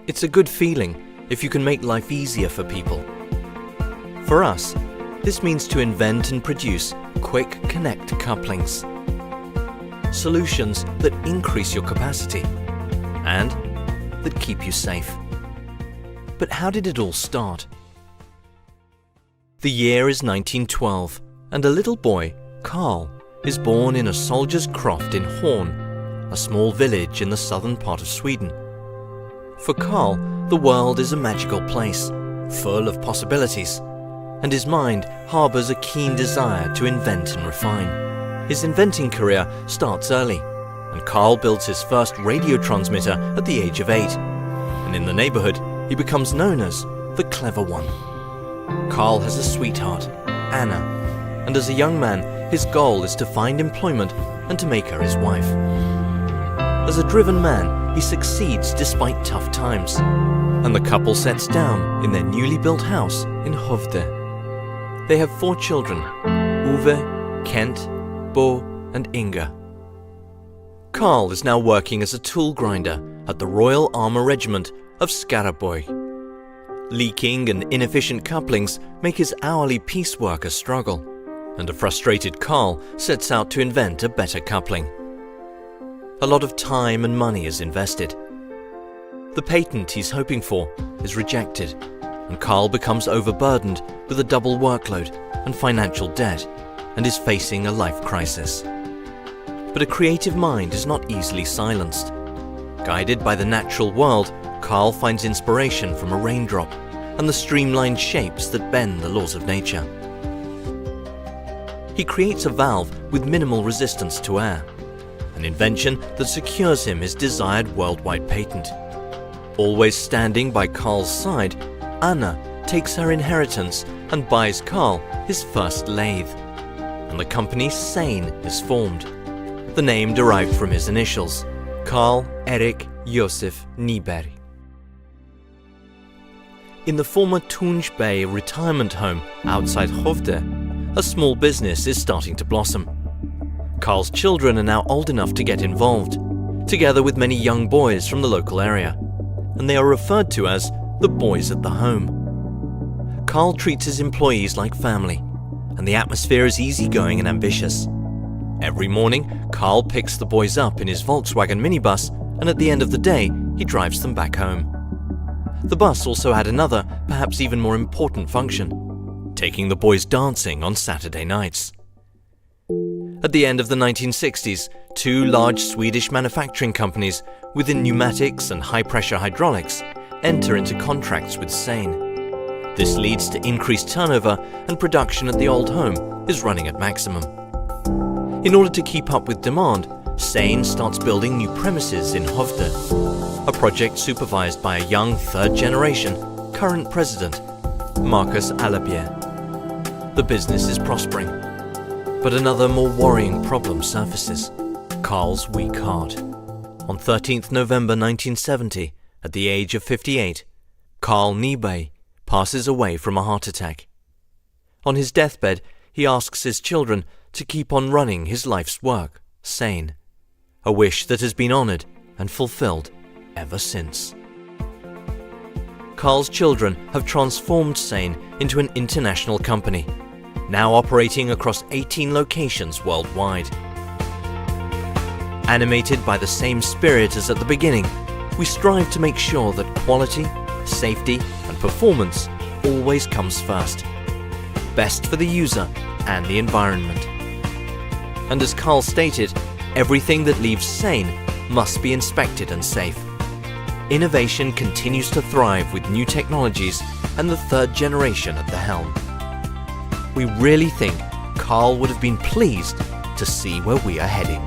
It's a good feeling if you can make life easier for people. For us, this means to invent and produce quick connect couplings. Solutions that increase your capacity and that keep you safe. But how did it all start? The year is 1912 and a little boy, Carl, is born in a soldier's croft in Horn, a small village in the southern part of Sweden. For Carl, the world is a magical place, full of possibilities, and his mind harbours a keen desire to invent and refine. His inventing career starts early, and Carl builds his first radio transmitter at the age of 8, and in the neighbourhood he becomes known as the clever one. Carl has a sweetheart, Anna, and as a young man his goal is to find employment and to make her his wife. As a driven man, he succeeds despite tough times, and the couple sets down in their newly built house in Hovde. They have 4 children, Uwe, Kent, Bo and Inga. Carl is now working as a tool grinder at the Royal Armour Regiment of Skaraborg. Leaking and inefficient couplings make his hourly piecework a struggle, and a frustrated Carl sets out to invent a better coupling. A lot of time and money is invested. The patent he's hoping for is rejected, and Carl becomes overburdened with a double workload and financial debt and is facing a life crisis. But a creative mind is not easily silenced. Guided by the natural world, Carl finds inspiration from a raindrop and the streamlined shapes that bend the laws of nature. He creates a valve with minimal resistance to air, an invention that secures him his desired worldwide patent. Always standing by Carl's side, Anna takes her inheritance and buys Carl his first lathe, and the company C.E.J.N is formed. The name derived from his initials, Carl Erik Josef Nyberg. In the former Tunge Bay retirement home outside Hovde, a small business is starting to blossom. Carl's children are now old enough to get involved, together with many young boys from the local area, and they are referred to as the boys at the home. Carl treats his employees like family, and the atmosphere is easygoing and ambitious. Every morning, Carl picks the boys up in his Volkswagen minibus, and at the end of the day, he drives them back home. The bus also had another, perhaps even more important function, taking the boys dancing on Saturday nights. At the end of the 1960s, 2 large Swedish manufacturing companies within pneumatics and high-pressure hydraulics enter into contracts with C.E.J.N. This leads to increased turnover, and production at the old home is running at maximum. In order to keep up with demand, C.E.J.N starts building new premises in Hovde, a project supervised by a young third-generation current president, Marcus Alabier. The business is prospering, but another more worrying problem surfaces: Carl's weak heart. On 13th November 1970, at the age of 58, Carl Nyberg passes away from a heart attack. On his deathbed, he asks his children to keep on running his life's work, C.E.J.N, a wish that has been honoured and fulfilled ever since. Carl's children have transformed C.E.J.N into an international company, now operating across 18 locations worldwide. Animated by the same spirit as at the beginning, we strive to make sure that quality, safety, and performance always comes first. Best for the user and the environment. And as Carl stated, everything that leaves C.E.J.N must be inspected and safe. Innovation continues to thrive with new technologies and the third generation at the helm. We really think Carl would have been pleased to see where we are heading.